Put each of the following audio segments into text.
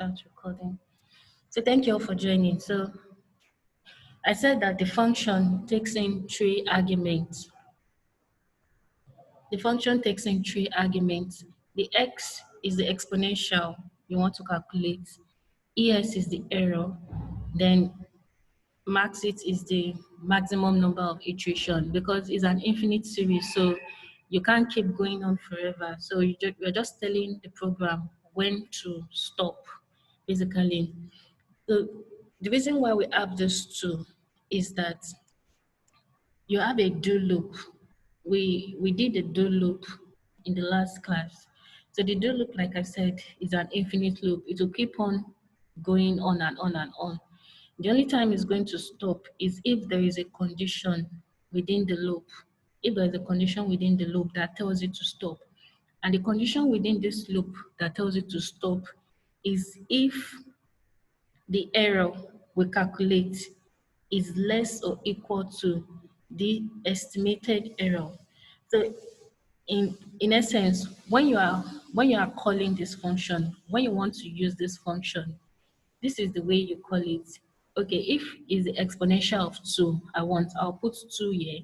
start recording. So thank you all for joining. So I said that the function takes in three arguments. The function takes in three arguments. The x is the exponential you want to calculate. Es is the error. Then max it is the maximum number of iteration because it's an infinite series. So you can't keep going on forever. So you're just telling the program when to stop, basically. So the reason why we have these two is that you have a do loop. We did a do loop in the last class. So the do loop, like I said, is an infinite loop. It will keep on going on and on and on. The only time it's going to stop is if there is a condition within the loop. If there is a condition within the loop that tells it to stop. And the condition within this loop that tells it to stop is if the error we calculate is less or equal to the estimated error. So in essence, when you are calling this function, when you want to use this function, this is the way you call it. Okay, if is the exponential of 2, I'll put 2 here.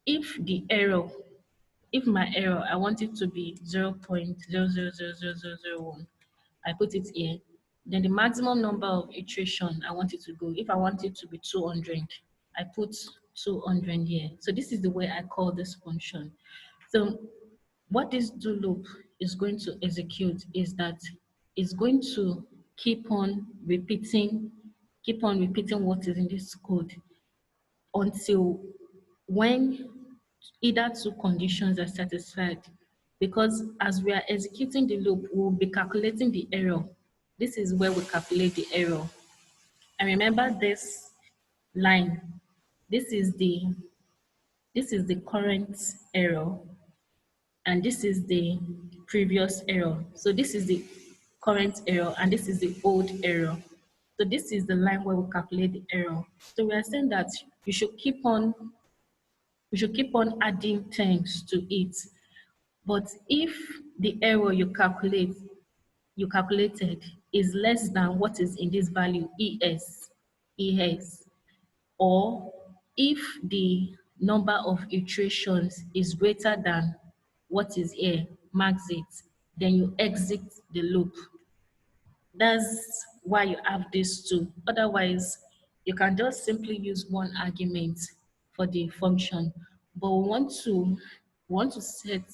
If the error, if my error, I want it to be 0.000001, I put it here. Then the maximum number of iteration I want it to go. If I want it to be 200, I put 200 here. So this is the way I call this function. So what this do loop is going to execute is that it's going to keep on repeating what is in this code until when either two conditions are satisfied. Because as we are executing the loop, we'll be calculating the error. This is where we calculate the error. And remember this line. This is the current error, and this is the previous error. So this is the current error, and this is the old error. So this is the line where we calculate the error. So we are saying that you should keep on adding terms to it. But if the error you calculated is less than what is in this value, ES, or if the number of iterations is greater than what is here, max it, then you exit the loop. That's why you have these two. Otherwise, you can just simply use one argument for the function. But we want to set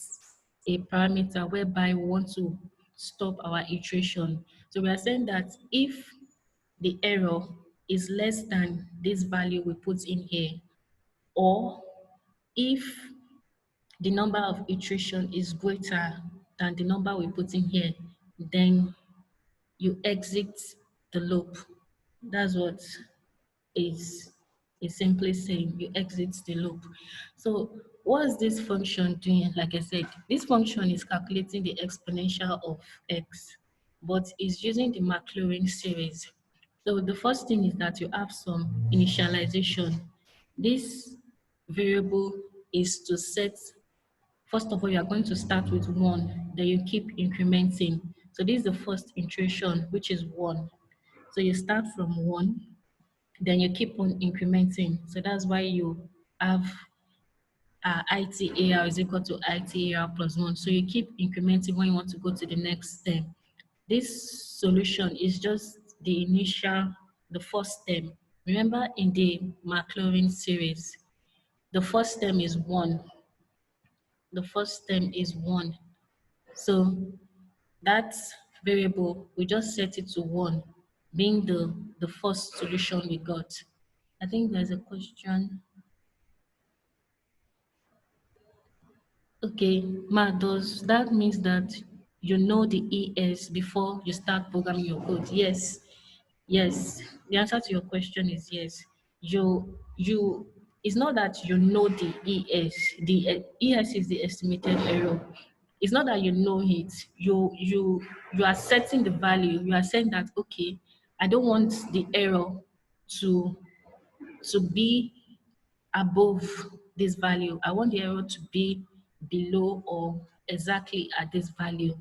a parameter whereby we want to stop our iteration. So we are saying that if the error is less than this value we put in here, or if the number of iteration is greater than the number we put in here, then you exit the loop. That's what is simply saying, you exit the loop. So what's this function doing? Like I said, this function is calculating the exponential of x, but it's using the Maclaurin series. So the first thing is that you have some initialization. This variable is to set, first of all, you are going to start with 1, then you keep incrementing. So this is the first iteration, which is 1. So you start from 1, then you keep on incrementing. So that's why you have ITAR is equal to ITAR plus 1. So you keep incrementing when you want to go to the next step. This solution is just the initial, the first term. Remember in the Maclaurin series, the first term is 1. The first term is 1. So that variable, we just set it to 1, being the first solution we got. I think there's a question. Okay, Ma, does that means that you know the ES before you start programming your code? Yes, yes. The answer to your question is yes. It's not that you know the ES. The ES is the estimated error. It's not that you know it. You are setting the value. You are saying that, okay, I don't want the error to be above this value. I want the error to be below or exactly at this value.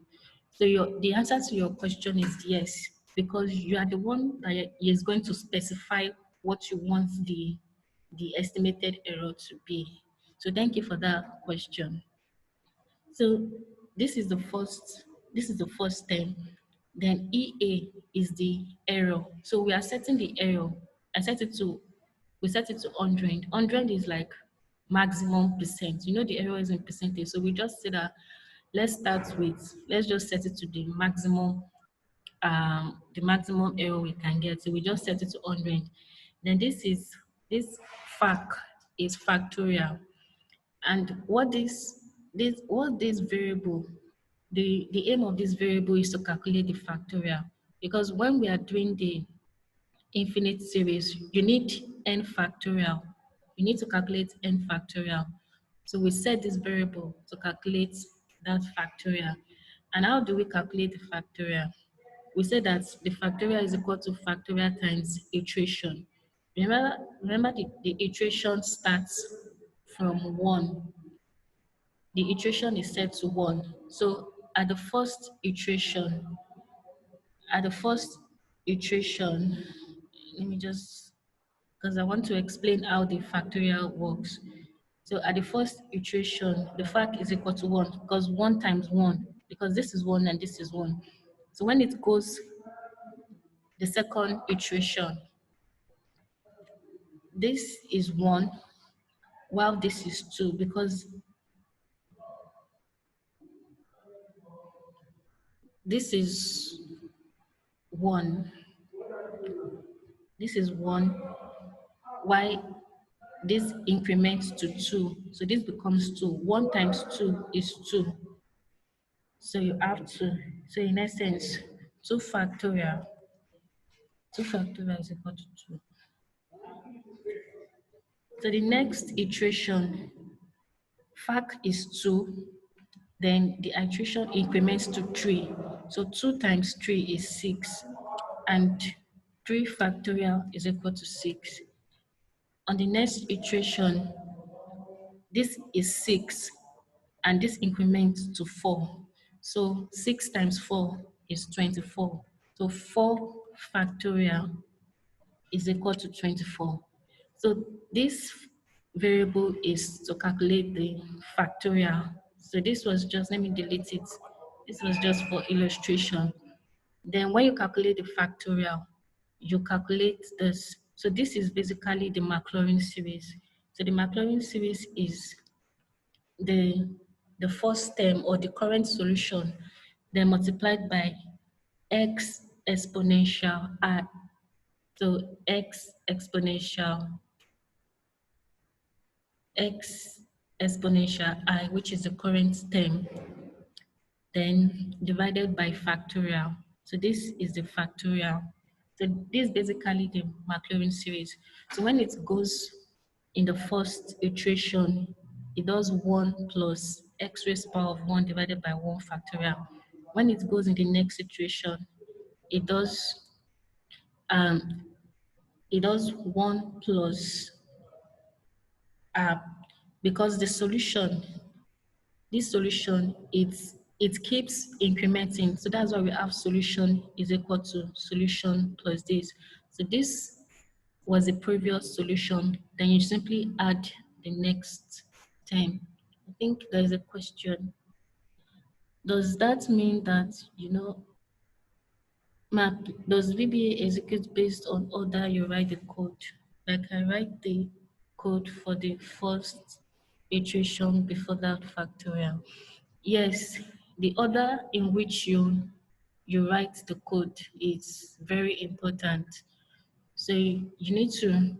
So the answer to your question is yes. because you are the one that is going to specify what you want the estimated error to be. So thank you for that question. So this is the first term. Then EA is the error. So we are setting the error. I set it to we set it to 100. 100 is like maximum percent. You know the error is in percentage. So we just say that let's just set it to the maximum error we can get. So we just set it to 100. Then this fact is factorial. And what this variable, the aim of this variable is to calculate the factorial. Because when we are doing the infinite series, you need n factorial. You need to calculate n factorial. So we set this variable to calculate that factorial. And how do we calculate the factorial? We said that the factorial is equal to factorial times iteration. Remember the iteration starts from 1. The iteration is set to 1. So at the first iteration, let me just, because I want to explain how the factorial works. So at the first iteration, the fact is equal to 1 because 1 times 1, because this is 1 and this is 1. So when it goes the second iteration, this is 1 while this is 2 because this is 1. This is 1 while this increments to 2. So this becomes 2. 1 times 2 is 2. So you have to, so in essence, 2 factorial. 2 factorial is equal to 2. So the next iteration, fact is 2. Then the iteration increments to 3. So 2 times 3 is 6. And 3 factorial is equal to 6. On the next iteration, this is 6. And this increments to 4. So 6 times 4 is 24. So 4 factorial is equal to 24. So this variable is to calculate the factorial. So this was just, let me delete it. This was just for illustration. Then when you calculate the factorial, you calculate this. So this is basically the Maclaurin series. So the Maclaurin series is the first term or the current solution, then multiplied by x exponential I. So x exponential I, which is the current term, then divided by factorial. So this is the factorial. So this is basically the Maclaurin series. So when it goes in the first iteration, it does 1 plus x raised power of 1 divided by 1 factorial. When it goes in the next iteration, it does um, 1 plus, uh, because this solution, it keeps incrementing. So that's why we have solution is equal to solution plus this. So this was the previous solution. Then you simply add the next term. I think there's a question. Does that mean that, map, does VBA execute based on order you write the code? Like I write the code for the first iteration before that factorial. Yes, the order in which you write the code is very important. So you need to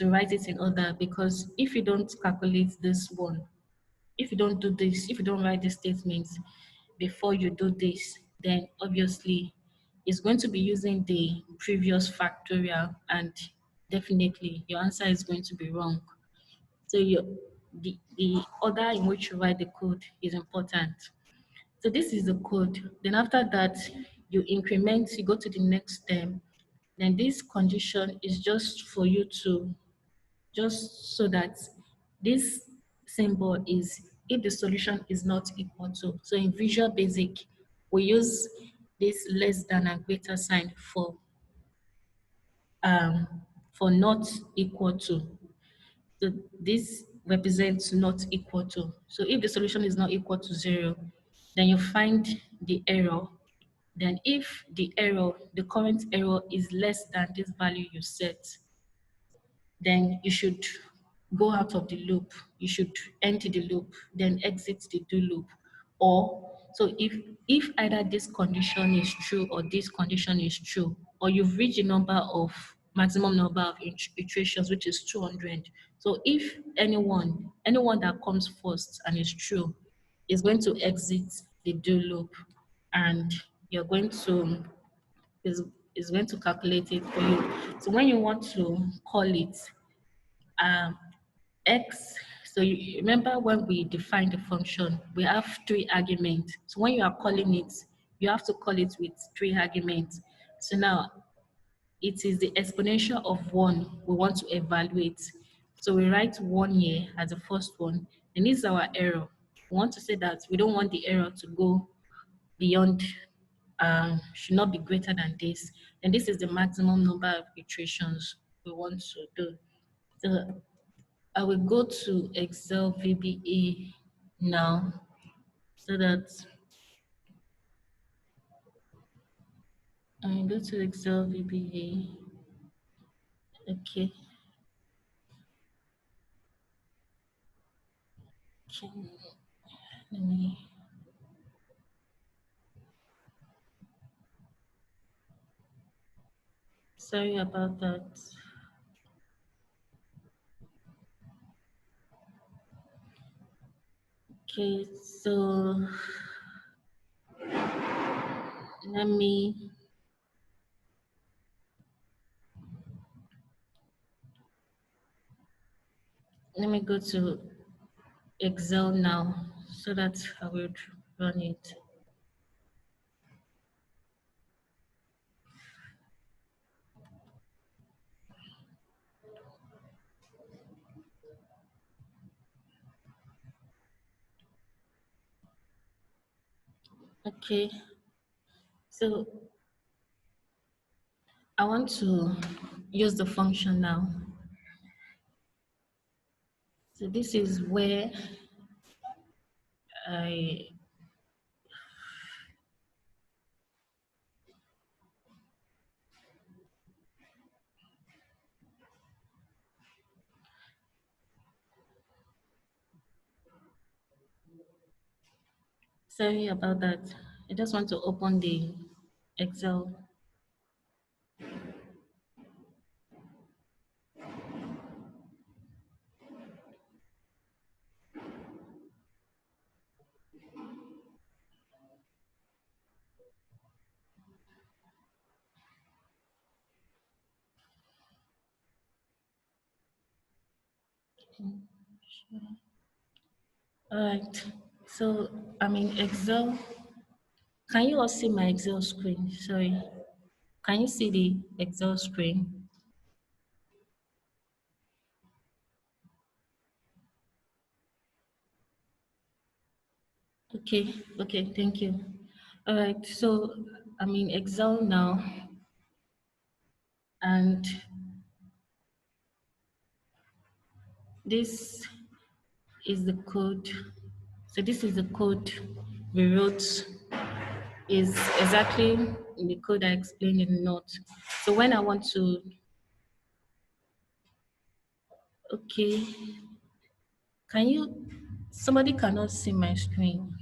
write it in order, because if you don't calculate this one, if you don't do this, if you don't write the statements before you do this, then obviously it's going to be using the previous factorial, and definitely your answer is going to be wrong. So the order in which you write the code is important. So this is the code. Then after that, you increment, you go to the next term. Then this condition is just for you to, just so that this symbol is if the solution is not equal to. So in Visual Basic, we use this less than and greater sign um, for not equal to. So this represents not equal to. So if the solution is not equal to 0, then you find the error. Then if the current error is less than this value you set, then you should go out of the loop. You should enter the loop, then exit the do loop. Or so if either this condition is true or this condition is true, or you've reached the maximum number of iterations, which is 200. So if anyone that comes first and is true is going to exit the do loop, and you're going to is is going to calculate it for you. So when you want to call it um, x, so you remember when we defined the function, we have 3 arguments. So when you are calling it, you have to call it with 3 arguments. So now it is the exponential of 1 we want to evaluate. So we write 1 here as the first one, and this is our error. We want to say that we don't want the error to go beyond, should not be greater than this. And this is the maximum number of iterations we want to do. So I will go to Excel VBA now, so that I go to Excel VBA. Okay. Let me. Sorry about that. Okay, so let me go to Excel now, so that I will run it. Okay, so I want to use the function now. So this is where I sorry about that. I just want to open the Excel. All right, so I'm in Excel. Can you all see my Excel screen? Sorry. Can you see the Excel screen? Okay, thank you. All right, so I'm in Excel now, and this is the code. So this is the code we wrote, is exactly the code I explained in the note. So when I want to, okay, somebody cannot see my screen.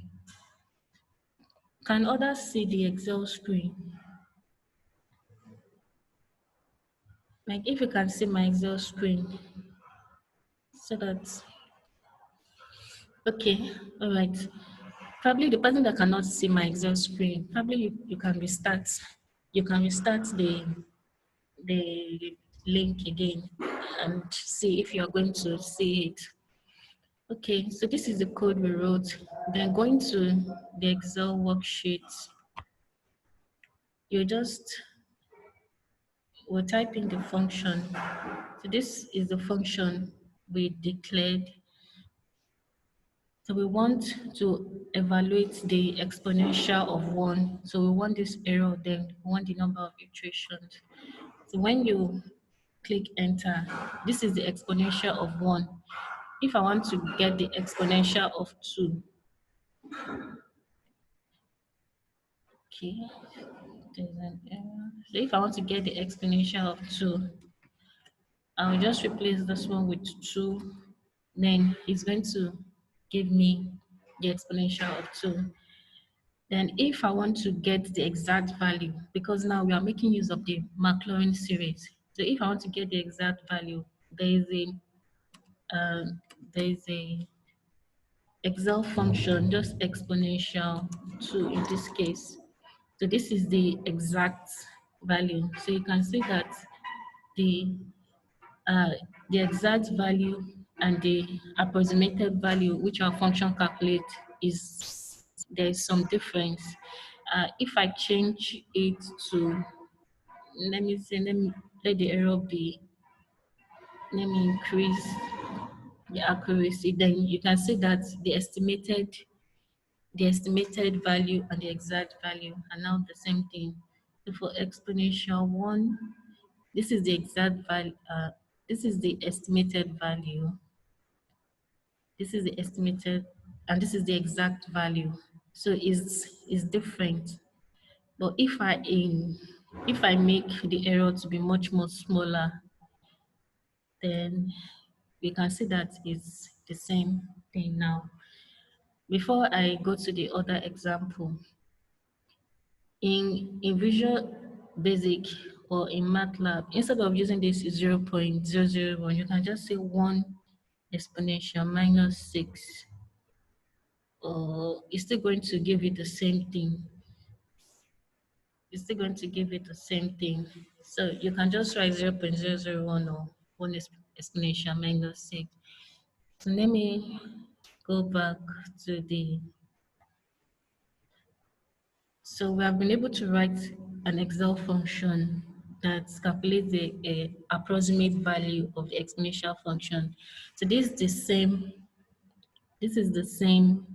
Can others see the Excel screen? Like if you can see my Excel screen, so that, okay, all right. Probably the person that cannot see my Excel screen, probably you can restart. You can restart the link again and see if you're going to see it. Okay, so this is the code we wrote. Then going to the Excel worksheet, you just will type in the function. So this is the function we declared. So we want to evaluate the exponential of 1. So we want this error, then we want the number of iterations. So when you click enter, this is the exponential of 1. If I want to get the exponential of 2, okay, there's an error. So if I want to get the exponential of 2, I'll just replace this one with 2. Then it's going to give me the exponential of 2. Then if I want to get the exact value, because now we are making use of the Maclaurin series. So if I want to get the exact value, there is a uh, there is a Excel function, just exponential 2 in this case. So this is the exact value. So you can see that the uh, the exact value and the approximated value which our function calculates is there is some difference. If I change it to, let the error be, let me increase the accuracy, then you can see that the estimated value and the exact value are now the same thing. So for exponential 1, this is the exact value, this is the estimated value, this is the estimated, and this is the exact value. So it's different. But if I make the error to be much more smaller, then we can see that it's the same thing now. Before I go to the other example, in Visual Basic or in MATLAB, instead of using this 0.001, you can just say 1 exponential minus 6, or it's still going to give you the same thing. It's still going to give it the same thing. So you can just write 0.001 or 1 exponential minus 6. So let me go back to the, so we have been able to write an Excel function that calculates the approximate value of the exponential function. So this is the same, this is the same,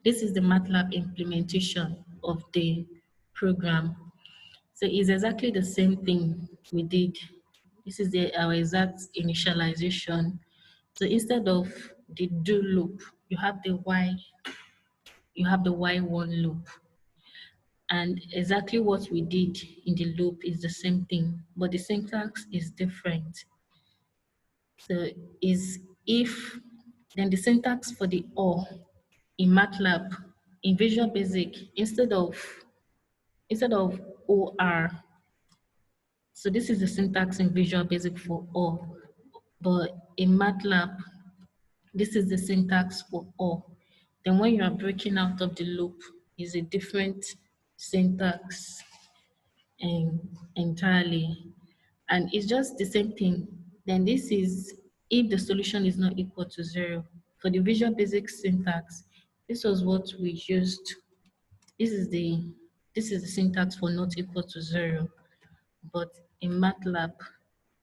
this is the MATLAB implementation of the program. So it's exactly the same thing we did. This is our exact initialization. So instead of the do loop, you have the while loop. And exactly what we did in the loop is the same thing, but the syntax is different. So is if, then the syntax for the or in MATLAB, in Visual Basic, instead of or, so this is the syntax in Visual Basic for or, but in MATLAB, this is the syntax for or. Then when you are breaking out of the loop, is a different syntax entirely. And it's just the same thing. Then this is if the solution is not equal to 0. For the Visual Basic syntax, this was what we used. This is the syntax for not equal to 0. But in MATLAB,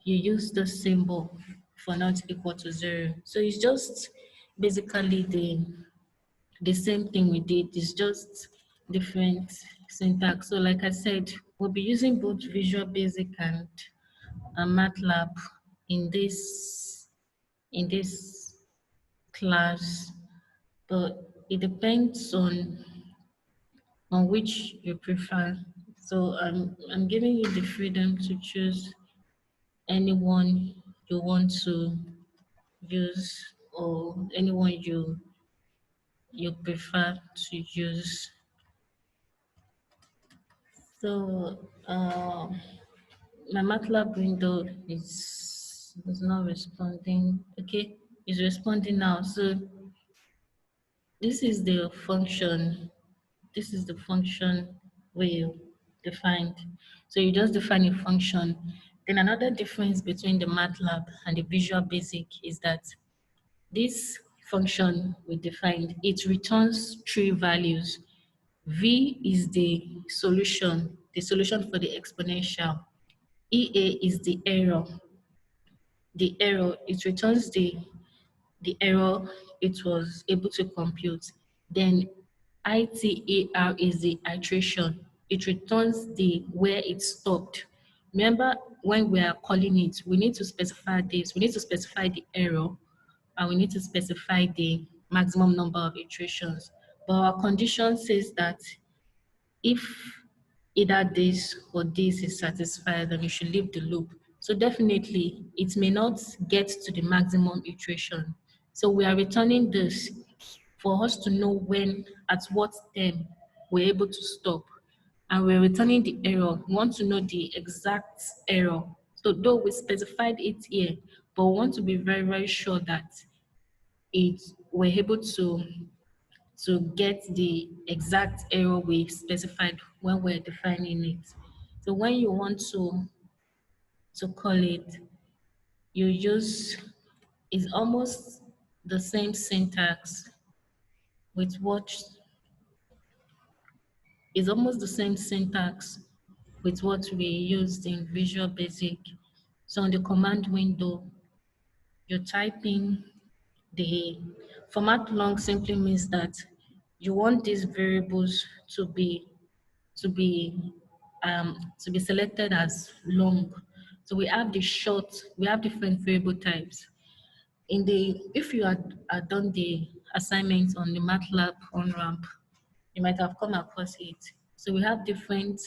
you use the symbol for not equal to 0. So it's just basically the same thing we did. It's just different syntax. So like I said, we'll be using both Visual Basic and MATLAB in this class, but it depends on which you prefer. So I'm giving you the freedom to choose anyone you want to use, or anyone you prefer to use. So my MATLAB window is not responding. Okay, it's responding now. So this is the function. This is the function we defined. So you just define a function. Then another difference between the MATLAB and the Visual Basic is that this function we defined, it returns three values. V is the solution for the exponential. EA is the error. It returns the error it was able to compute. Then ITAR is the iteration. It returns the where it stopped. Remember, when we are calling it, we need to specify this. We need to specify the error, and we need to specify the maximum number of iterations. But our condition says that if either this or this is satisfied, then you should leave the loop. So definitely, it may not get to the maximum iteration. So we are returning this for us to know when, at what time we're able to stop. And we're returning the error. We want to know the exact error. So though we specified it here, but we want to be very, very sure that we're able to get the exact error we specified when we're defining it. So when you want to call it, you use, it's almost the same syntax with what is almost the same syntax with what we used in Visual Basic. So on the command window, you type in the format long simply means that you want these variables to be to be selected as long. So we have the short, we have different variable types. In the if you had done the assignment on the MATLAB on ramp, you might have come across it. So we have different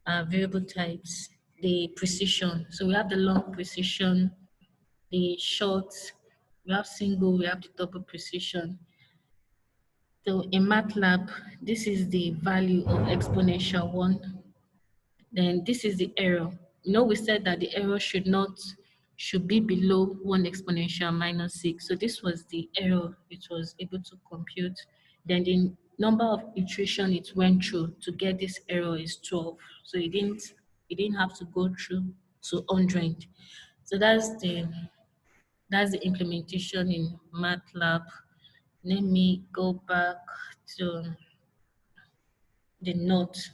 variable types. The precision. So we have the long precision, the short, we have single, we have the double precision. So in MATLAB, this is the value of exponential 1. Then this is the error. You know, we said that the error should be below 1 exponential minus 6. So this was the error it was able to compute. Then the number of iteration it went through to get this error is 12. So it didn't have to go through to 100. So that's the implementation in MATLAB. Let me go back to the note.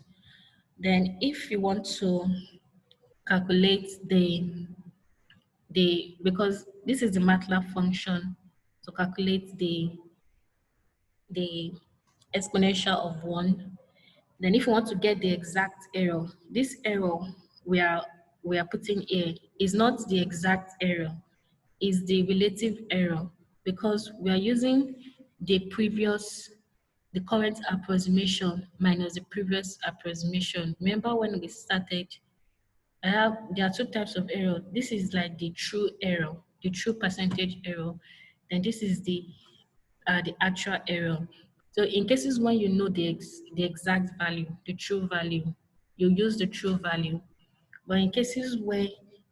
Then if you want to calculate because this is the MATLAB function to calculate the exponential of 1. Then if you want to get the exact error, this error we are putting here is not the exact error, is the relative error, because we are using the current approximation minus the previous approximation. Remember when we started, there are two types of error. This is like the true error, the true percentage error. Then this is the actual error. So in cases when you know the exact value, the true value, you use the true value. But in cases where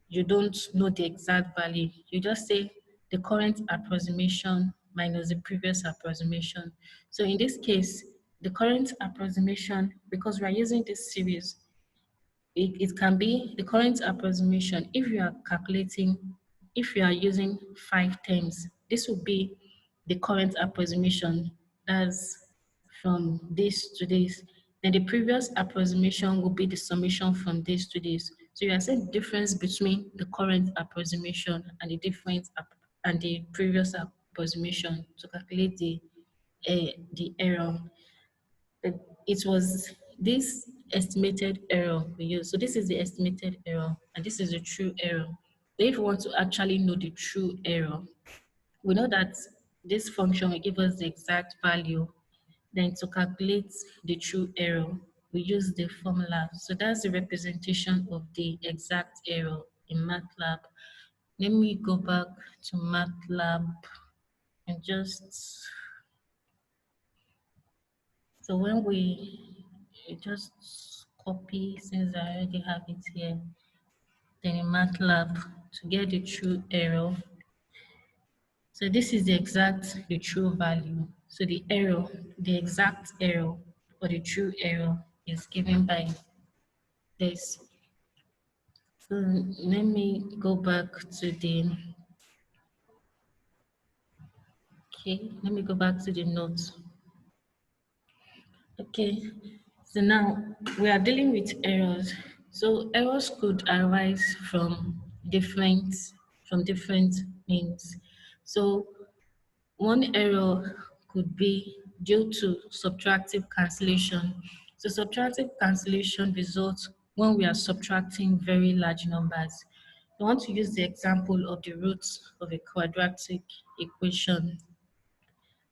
you don't know the exact value, you just say the current approximation minus the previous approximation. So in this case, the current approximation, because we are using this series, it can be the current approximation. If you are calculating, if you are using 5 terms, this will be the current approximation. That's from this to this. Then the previous approximation will be the summation from this to this. So you are saying the difference between the current approximation and and the previous approximation to calculate the error. It was this estimated error we use. So this is the estimated error, and this is the true error. So if we want to actually know the true error, we know that this function will give us the exact value. Then to calculate the true error, we use the formula. So that's the representation of the exact error in MATLAB. Let me go back to MATLAB and just, so when we just copy, since I already have it here, then in MATLAB to get the true error. So this is the true value. So the error, the exact error or the true error is given by this. So let me go back to let me go back to the notes. Okay, so now we are dealing with errors. So errors could arise from different means. So One error could be due to subtractive cancellation. So subtractive cancellation results when we are subtracting very large numbers. I want to use the example of the roots of a quadratic equation.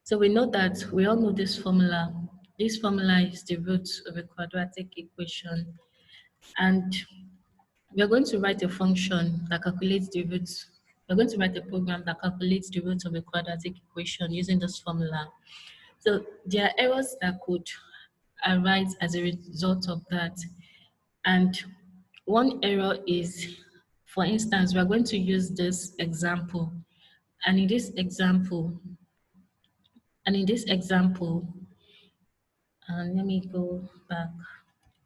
So we know that we all know this formula. This formula is the root of a quadratic equation. And we are going to write a function that calculates the roots. We're going to write a program that calculates the roots of a quadratic equation using this formula. So there are errors that could arise as a result of that. And one error is, for instance, we are going to use this example. And in this example, and in this example, let me go back.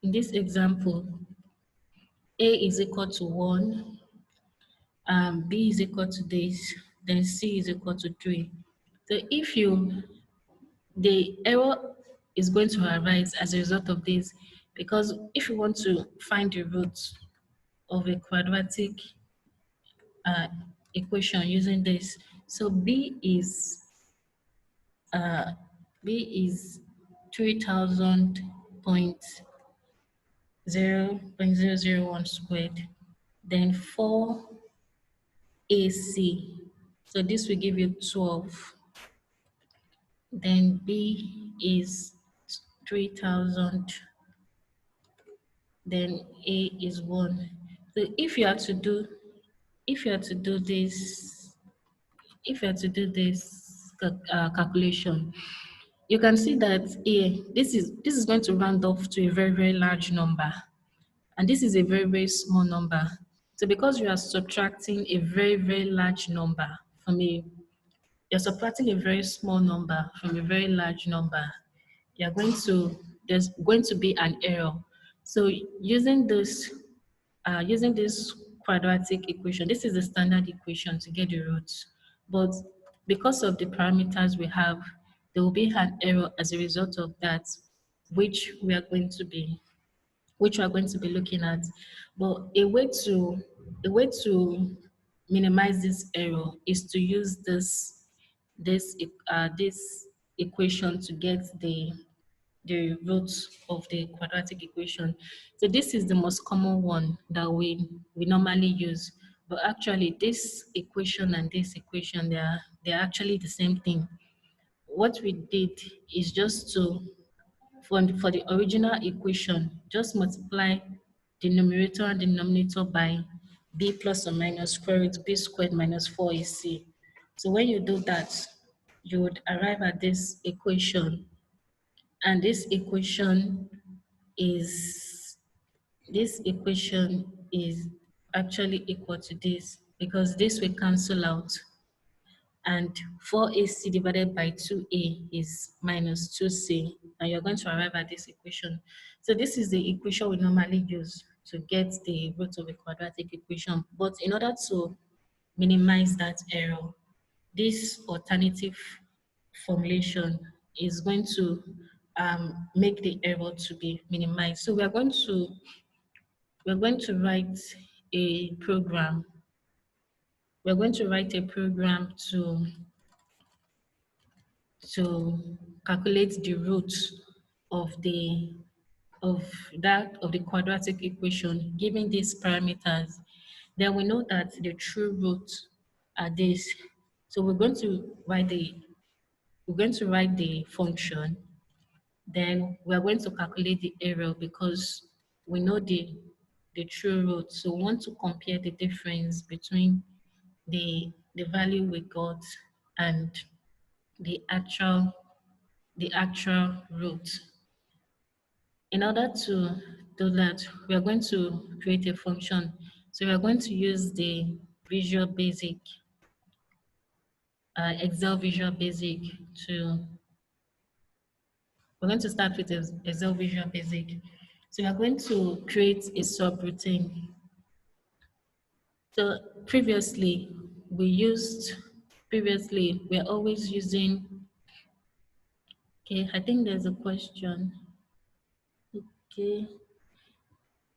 In this example, A is equal to 1, B is equal to this, then C is equal to 3. So the error is going to arise as a result of this, because if you want to find the root of a quadratic uh, equation using this, so uh, B is 3000 point 0.001 squared, then 4AC. So this will give you 12. Then B is 3000, then A is 1. So if you are to do this, calculation, you can see that here, this is going to round off to a very, very large number. And this is a very, very small number. So because you are subtracting a very, very large number from you're subtracting a very small number from a very large number, there's going to be an error. So using this quadratic equation, this is the standard equation to get the roots. But because of the parameters we have, there will be an error as a result of that, which we are going to be looking at. But a way to minimize this error is to use this equation to get the roots of the quadratic equation. So this is the most common one that we normally use. But actually, this equation and this equation, they're actually the same thing. What we did is just to for the original equation, just multiply the numerator and denominator by b plus or minus square root b squared minus 4ac. So when you do that, you would arrive at this equation, and is this equation is actually equal to this, because this will cancel out, and 4ac divided by 2a is minus 2c, and you're going to arrive at this equation. So this is the equation we normally use to get the root of a quadratic equation. But in order to minimize that error, this alternative formulation is going to make the error to be minimized. So we're going to write a program. We're going to write a program to calculate the root of the quadratic equation given these parameters. Then we know that the true roots are this. So we're going to write the function. Then we're going to calculate the error because we know the true root. So we want to compare the difference between the value we got and the actual root. In order to do that, we are going to create a function. So we are going to use the Visual Basic, Excel Visual Basic we're going to start with Excel Visual Basic. So we are going to create a subroutine. So previously we're always using, okay, I think there's a question. Okay.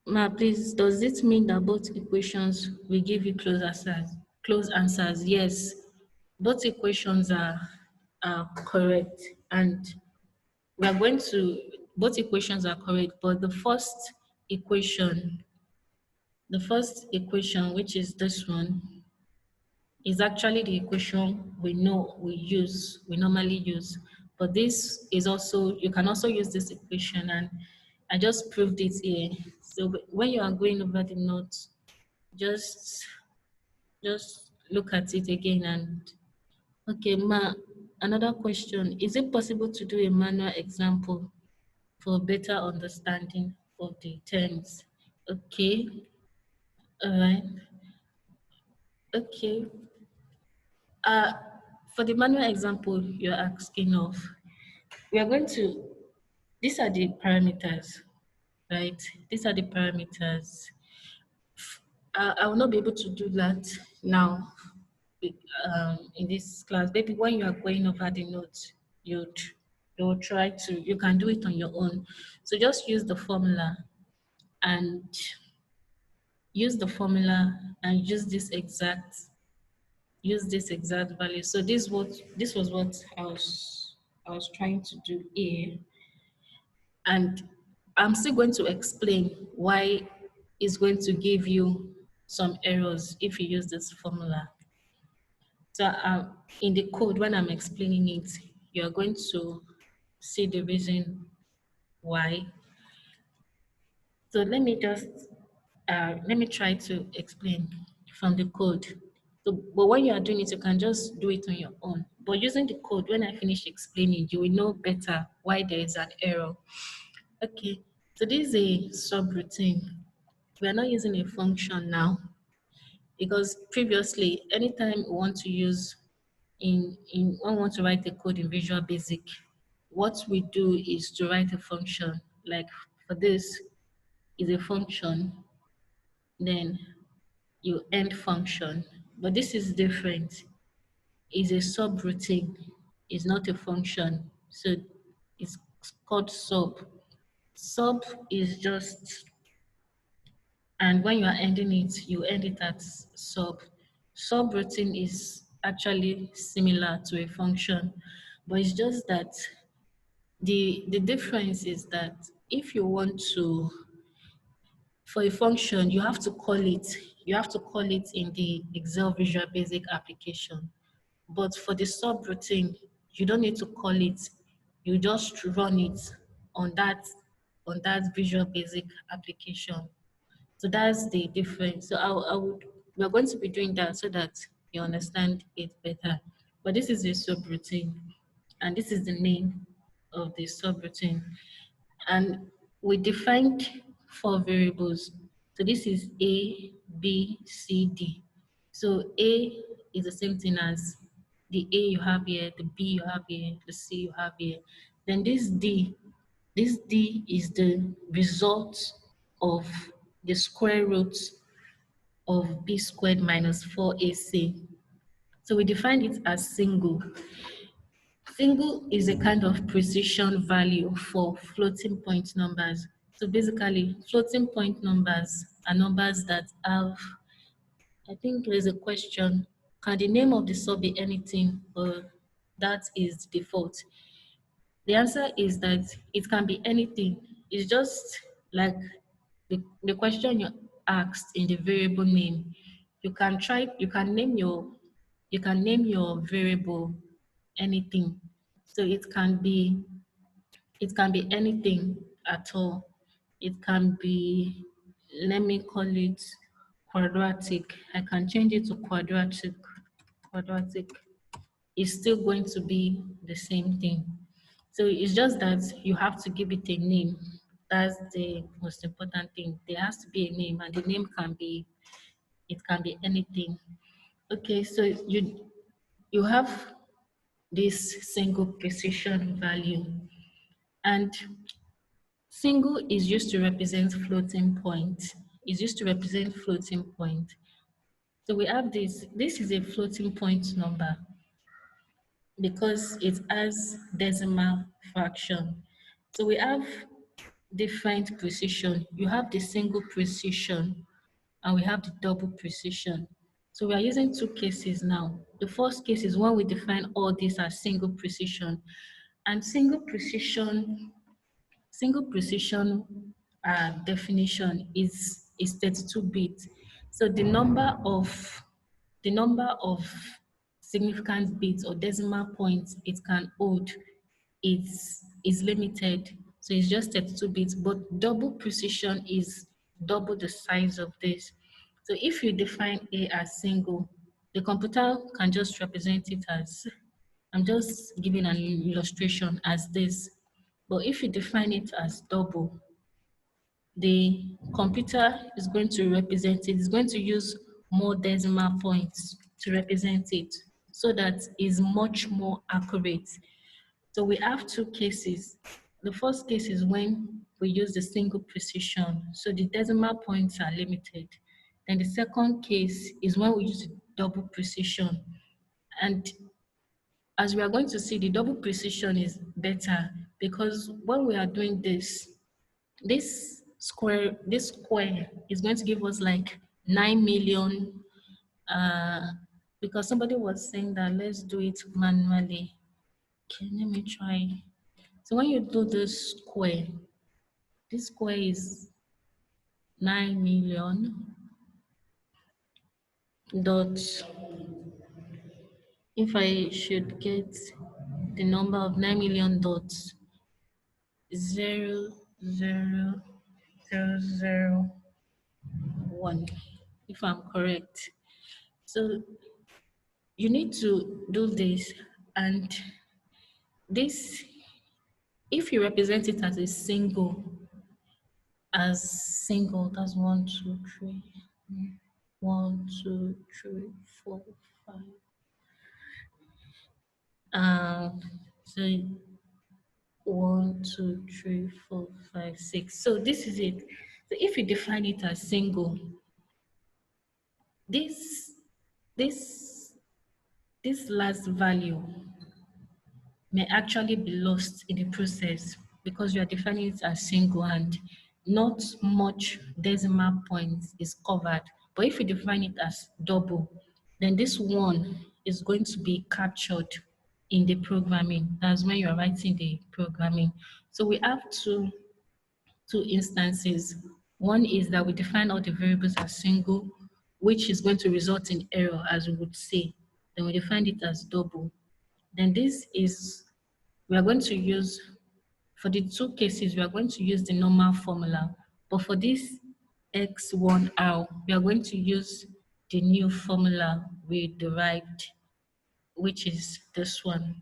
Ma, please, does it mean that both equations will give you close answers? Close answers, yes. Both equations are are correct, and we are going to, both equations are correct, but equation, the first equation, which is this one, is actually the equation we normally use. But this is also, you can also use this equation, and I just proved it here. So when you are going over the notes, just look at it again. And okay, another question: is it possible to do a manual example for better understanding of the terms? Okay, all right, okay. Uh, for the manual example you're asking of, we are going to, these are the parameters, right? These are the parameters. I will not be able to do that now in this class. Maybe when you are going over the notes, you'll try to, you can do it on your own. So just and use the formula and use this exact value. So this was what I was trying to do here. And I'm still going to explain why it's going to give you some errors if you use this formula. So in the code, when I'm explaining it, you're going to see the reason why. So let me try to explain from the code. So, but when you are doing it, you can just do it on your own. But using the code, when I finish explaining, you will know better why there is an error. Okay, so this is a subroutine. We are not using a function now because previously, anytime we want to use when we want to write the code in Visual Basic, what we do is to write a function. Like for this is a function, then you end function. But this is different. It's a subroutine. It's not a function. So it's called sub. Sub is just, and when you are ending it, you end it at sub. Subroutine is actually similar to a function, but it's just that the difference is that if you want to, for a function, you have to call it in the Excel Visual Basic application. But for the subroutine, you don't need to call it. You just run it on that Visual Basic application. So that's the difference. So we're going to be doing that so that you understand it better. But this is a subroutine, and this is the name of the subroutine. And we defined 4 variables. So this is A, B, C, D. So A is the same thing as the A you have here, the B you have here, the C you have here. Then this D is the result of the square root of B squared minus 4AC. So we defined it as single. Single is a kind of precision value for floating point numbers. So basically, floating point numbers are numbers that have, I think there's a question, can the name of the sub be anything, or that is default? The answer is that it can be anything. It's just like the question you asked in the variable name. You can name your variable anything. So it can be anything at all. It can be, let me call it quadratic. I can change it to quadratic. Quadratic is still going to be the same thing. So it's just that you have to give it a name. That's the most important thing. There has to be a name, and the name it can be anything. Okay, so you have this single precision value, and single is used to represent floating point. Is used to represent floating point. So we have this. This is a floating point number because it has decimal fraction. So we have different precision. You have the single precision and we have the double precision. So we are using two cases now. The first case is when we define all this as single precision. And single precision definition is 32 bits. So the number of significant bits or decimal points it can hold is limited. So it's just 32 bits, but double precision is double the size of this. So if you define A as single, the computer can just represent it as, I'm just giving an illustration as this. But if you define it as double, the computer is going to represent it, it's going to use more decimal points to represent it so that it's much more accurate. So we have two cases. The first case is when we use the single precision, so the decimal points are limited. Then the second case is when we use double precision. And as we are going to see, the double precision is better because when we are doing this, this square is going to give us like 9 million, because somebody was saying that let's do it manually. Okay, let me try. So when you do this square is 9 million dots. If I should get the number of 9 million dots, 00001, if I'm correct. So you need to do this, and this, if you represent it as a single, that's 1, 2, 3, 1, 2, 3, 4, 5. So 1, 2, 3, 4, 5, 6. So this is it. So if you define it as single, this this this last value may actually be lost in the process because you are defining it as single and not much decimal points is covered. But if you define it as double, then this one is going to be captured in the programming. That's when you're writing the programming. So we have two instances. One is that we define all the variables as single, which is going to result in error, as we would say. Then we define it as double. Then we are going to use, for the two cases, we are going to use the normal formula. But for this x1r, we are going to use the new formula we derived, which is this one.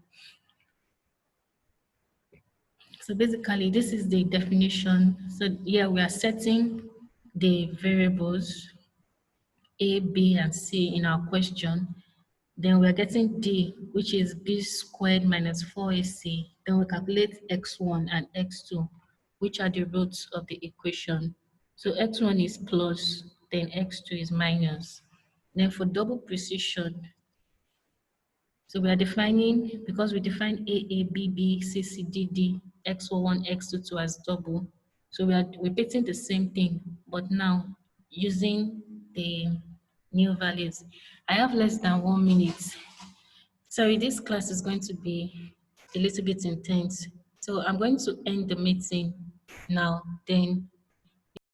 So basically, this is the definition. So yeah, we are setting the variables A, B, and C in our question. Then we're getting D, which is B squared minus 4AC. Then we calculate X1 and X2, which are the roots of the equation. So X1 is plus, then X2 is minus. Then for double precision, so we are defining, because we define A, A, B, B, C, C, D, D, X1, X2 as double. So we are repeating the same thing, but now using the new values. I have less than 1 minute. Sorry, this class is going to be a little bit intense. So I'm going to end the meeting now. Then